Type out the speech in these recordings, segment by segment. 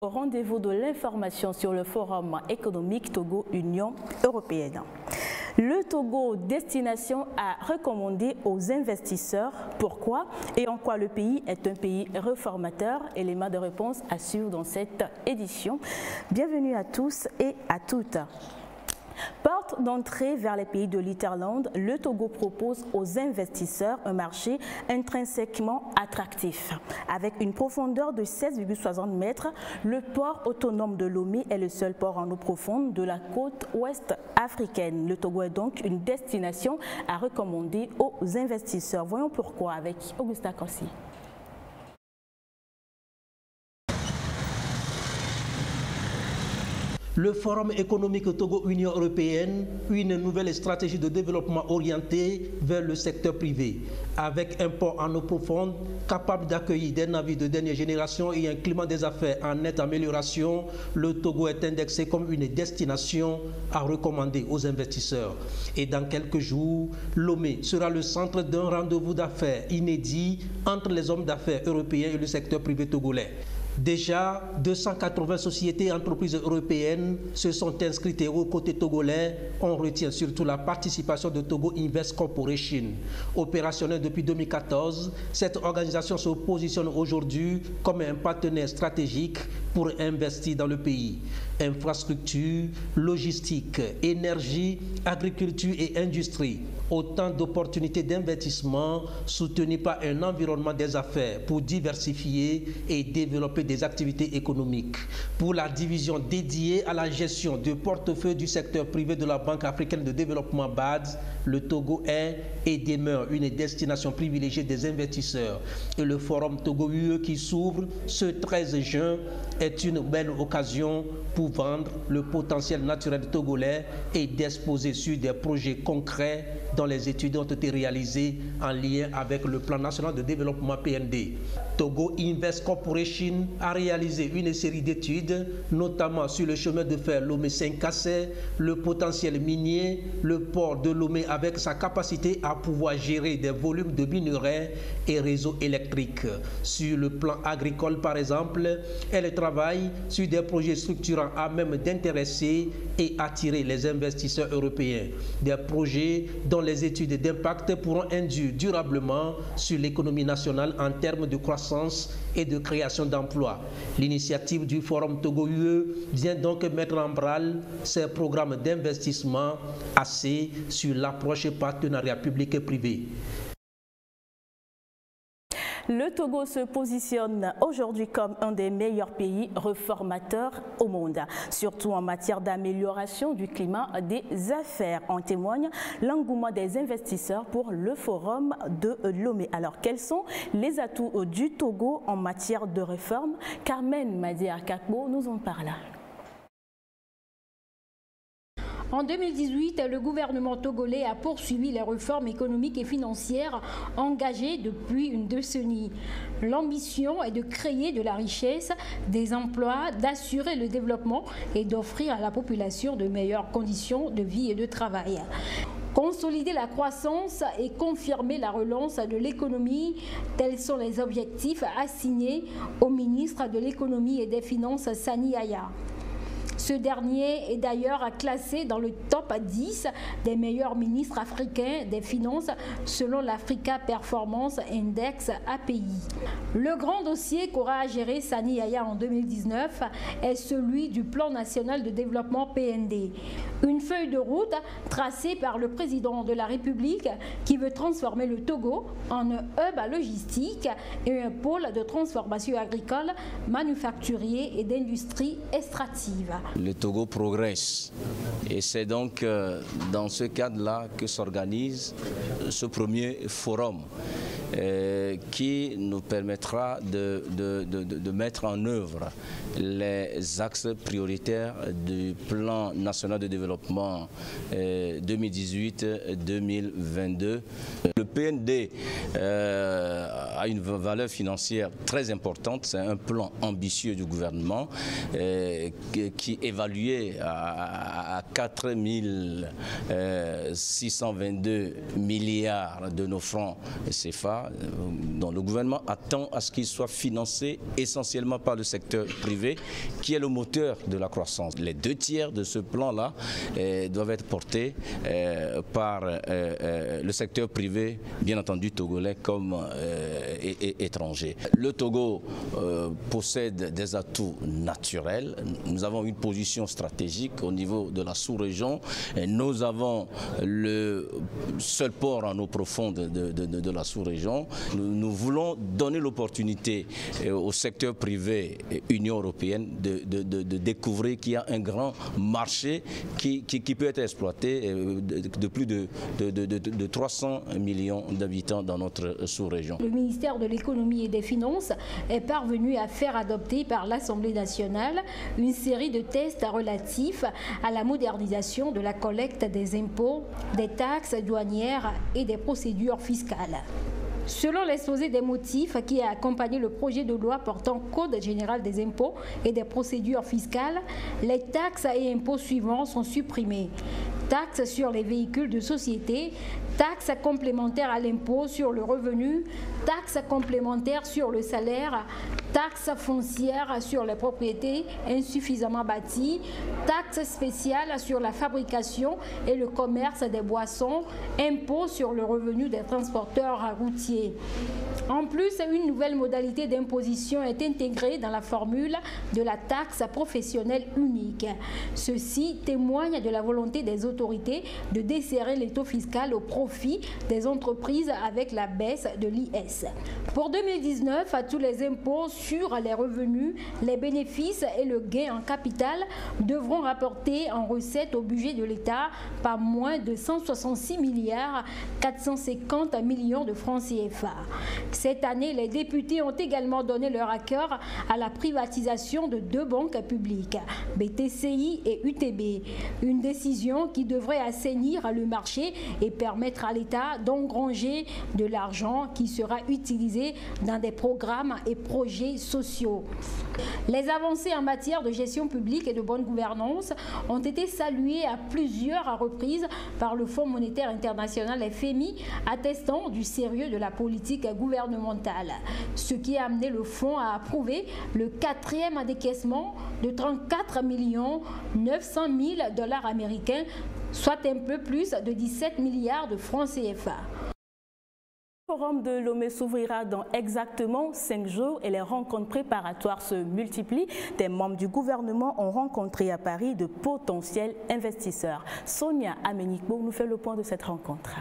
Au rendez-vous de l'information sur le Forum économique Togo-Union européenne. Le Togo, destination à recommander aux investisseurs. Pourquoi et en quoi le pays est un pays réformateur? Élément de réponse à suivre dans cette édition. Bienvenue à tous et à toutes. Porte d'entrée vers les pays de l'Interland, le Togo propose aux investisseurs un marché intrinsèquement attractif. Avec une profondeur de 16,60 mètres, le port autonome de Lomé est le seul port en eau profonde de la côte ouest africaine. Le Togo est donc une destination à recommander aux investisseurs. Voyons pourquoi avec Augusta Kossi. Le Forum économique Togo-Union européenne, une nouvelle stratégie de développement orientée vers le secteur privé, avec un port en eau profonde capable d'accueillir des navires de dernière génération et un climat des affaires en nette amélioration. Le Togo est indexé comme une destination à recommander aux investisseurs. Et dans quelques jours, Lomé sera le centre d'un rendez-vous d'affaires inédit entre les hommes d'affaires européens et le secteur privé togolais. Déjà, 280 sociétés et entreprises européennes se sont inscrites aux côtés togolais. On retient surtout la participation de Togo Invest Corporation. Opérationnelle depuis 2014, cette organisation se positionne aujourd'hui comme un partenaire stratégique pour investir dans le pays. Infrastructure, logistique, énergie, agriculture et industrie. Autant d'opportunités d'investissement soutenues par un environnement des affaires pour diversifier et développer des activités économiques. Pour la division dédiée à la gestion du portefeuille du secteur privé de la Banque africaine de développement BAD, le Togo est et demeure une destination privilégiée des investisseurs. Et le Forum Togo-UE qui s'ouvre ce 13 juin est une belle occasion pour vendre le potentiel naturel togolais et d'exposer sur des projets concrets dont les études ont été réalisées en lien avec le Plan national de développement PND. Togo Invest Corporation a réalisé une série d'études, notamment sur le chemin de fer Lomé-Saint-Cassé, le potentiel minier, le port de Lomé avec sa capacité à pouvoir gérer des volumes de minerais et réseaux électriques. Sur le plan agricole, par exemple, elle travaille sur des projets structurants à même d'intéresser et attirer les investisseurs européens. Des projets dont les études d'impact pourront induire durablement sur l'économie nationale en termes de croissance et de création d'emplois. L'initiative du Forum Togo-UE vient donc mettre en branle ces programmes d'investissement axés sur l'approche partenariat public et privé. Le Togo se positionne aujourd'hui comme un des meilleurs pays réformateurs au monde, surtout en matière d'amélioration du climat des affaires. En témoigne l'engouement des investisseurs pour le Forum de Lomé. Alors, quels sont les atouts du Togo en matière de réforme? Carmen Madi-Akakbo nous en parle. En 2018, le gouvernement togolais a poursuivi les réformes économiques et financières engagées depuis une décennie. L'ambition est de créer de la richesse, des emplois, d'assurer le développement et d'offrir à la population de meilleures conditions de vie et de travail. Consolider la croissance et confirmer la relance de l'économie, tels sont les objectifs assignés au ministre de l'économie et des finances Sani Aya. Ce dernier est d'ailleurs classé dans le top 10 des meilleurs ministres africains des finances selon l'Africa Performance Index API. Le grand dossier qu'aura à gérer Sani Yaya en 2019 est celui du Plan national de développement PND. Une feuille de route tracée par le président de la République qui veut transformer le Togo en un hub logistique et un pôle de transformation agricole, manufacturier et d'industrie extractive. Le Togo progresse et c'est donc dans ce cadre-là que s'organise ce premier forum qui nous permettra de mettre en œuvre les axes prioritaires du plan national de développement 2018-2022. Le PND a une valeur financière très importante, c'est un plan ambitieux du gouvernement qui est évalué à 4 622 milliards de nos francs CFA, dont le gouvernement attend à ce qu'ils soient financés essentiellement par le secteur privé, qui est le moteur de la croissance. Les 2 tiers de ce plan-là doivent être portés par le secteur privé, bien entendu togolais comme étranger. Le Togo possède des atouts naturels. Nous avons une position stratégique au niveau de la sous-région. Nous avons le seul port en eau profonde de la sous-région. Nous voulons donner l'opportunité au secteur privé Union européenne de découvrir qu'il y a un grand marché qui peut être exploité de plus de 300 millions d'habitants dans notre sous-région. Le ministère de l'économie et des finances est parvenu à faire adopter par l'Assemblée nationale une série de tests relatifs à la modernisation de la collecte des impôts, des taxes douanières et des procédures fiscales. Selon l'exposé des motifs qui a accompagné le projet de loi portant Code général des impôts et des procédures fiscales, les taxes et impôts suivants sont supprimés. Taxes sur les véhicules de société, taxes complémentaires à l'impôt sur le revenu, taxes complémentaires sur le salaire, taxes foncières sur les propriétés insuffisamment bâties, taxes spéciales sur la fabrication et le commerce des boissons, impôts sur le revenu des transporteurs routiers. En plus, une nouvelle modalité d'imposition est intégrée dans la formule de la taxe professionnelle unique. Ceci témoigne de la volonté des autorités de desserrer les taux fiscal au profit des entreprises avec la baisse de l'IS. Pour 2019, tous les impôts sur les revenus, les bénéfices et le gain en capital devront rapporter en recettes au budget de l'État pas moins de 166 milliards 450 millions de francs CFA. Cette année, les députés ont également donné leur accord à la privatisation de 2 banques publiques, BTCI et UTB, une décision qui devrait assainir le marché et permettre à l'État d'engranger de l'argent qui sera utilisé dans des programmes et projets sociaux. Les avancées en matière de gestion publique et de bonne gouvernance ont été saluées à plusieurs reprises par le Fonds monétaire international FMI, attestant du sérieux de la politique gouvernementale, ce qui a amené le fonds à approuver le 4e décaissement de 34 900 000 $ américains, soit un peu plus de 17 milliards de francs CFA. Le forum de Lomé s'ouvrira dans exactement 5 jours et les rencontres préparatoires se multiplient. Des membres du gouvernement ont rencontré à Paris de potentiels investisseurs. Sonia Amenikbo nous fait le point de cette rencontre.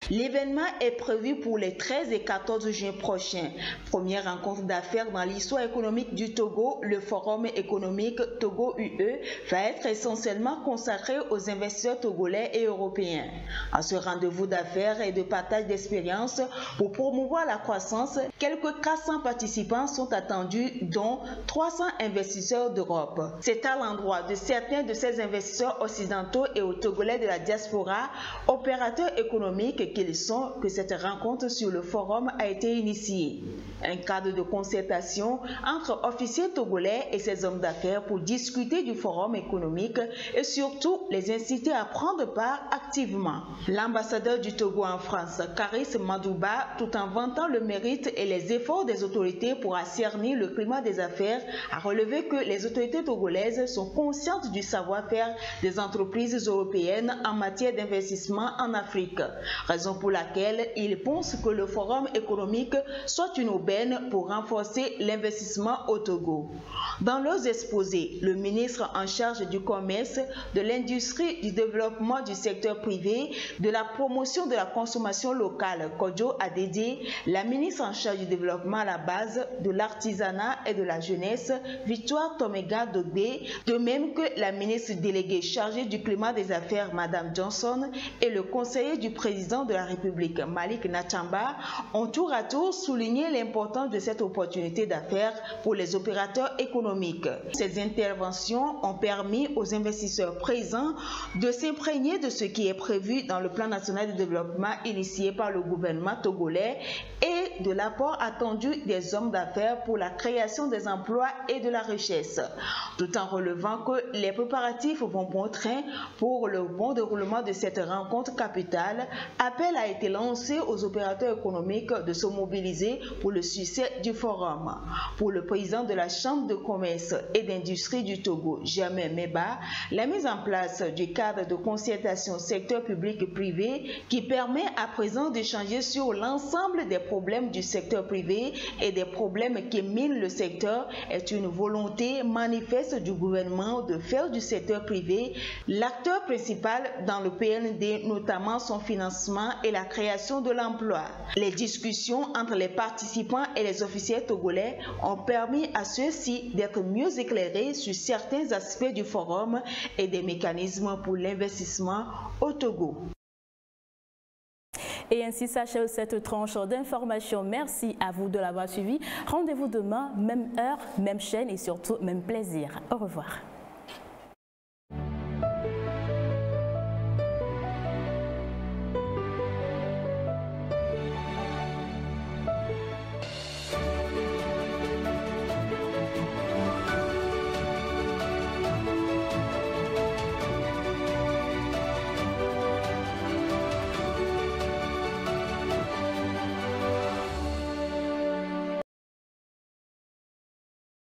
L'événement est prévu pour les 13 et 14 juin prochains. Première rencontre d'affaires dans l'histoire économique du Togo, le Forum économique Togo-UE va être essentiellement consacré aux investisseurs togolais et européens. À ce rendez-vous d'affaires et de partage d'expériences pour promouvoir la croissance, quelques 400 participants sont attendus, dont 300 investisseurs d'Europe. C'est à l'endroit de certains de ces investisseurs occidentaux et aux Togolais de la diaspora, opérateurs économiques qu'ils sont, que cette rencontre sur le forum a été initiée. Un cadre de concertation entre officiers togolais et ces hommes d'affaires pour discuter du forum économique et surtout les inciter à prendre part activement. L'ambassadeur du Togo en France, Karis Madouba, tout en vantant le mérite et les efforts des autorités pour assainir le climat des affaires, a relevé que les autorités togolaises sont conscientes du savoir-faire des entreprises européennes en matière d'investissement en Afrique. Raison pour laquelle il pense que le forum économique soit une aubaine pour renforcer l'investissement au Togo. Dans leurs exposés, le ministre en charge du commerce, de l'industrie, du développement du secteur privé, de la promotion de la consommation locale, Kodjo Adédé, la ministre en charge du développement à la base, de l'artisanat et de la jeunesse, Victoire Tomega Dogbe, de même que la ministre déléguée chargée du climat des affaires, Madame Johnson, et le conseiller du président de la République, Malik Nachamba, ont tour à tour souligné l'importance de cette opportunité d'affaires pour les opérateurs économiques. Ces interventions ont permis aux investisseurs présents de s'imprégner de ce qui est prévu dans le plan national de développement initié par le gouvernement togolais et de l'apport attendu des hommes d'affaires pour la création des emplois et de la richesse, tout en relevant que les préparatifs vont bon train pour le bon déroulement de cette rencontre capitale. Appel a été lancé aux opérateurs économiques de se mobiliser pour le succès du forum. Pour le président de la Chambre de commerce et d'industrie du Togo, Germain Meba, la mise en place du cadre de concertation secteur public et privé qui permet à présent d'échanger sur l'ensemble des problèmes du secteur privé et des problèmes qui minent le secteur est une volonté manifeste du gouvernement de faire du secteur privé l'acteur principal dans le PND, notamment son financement et la création de l'emploi. Les discussions entre les participants et les officiels togolais ont permis à ceux-ci d'être mieux éclairés sur certains aspects du forum et des mécanismes pour l'investissement au Togo. Et ainsi s'achève cette tranche d'information. Merci à vous de l'avoir suivi. Rendez-vous demain, même heure, même chaîne et surtout même plaisir. Au revoir.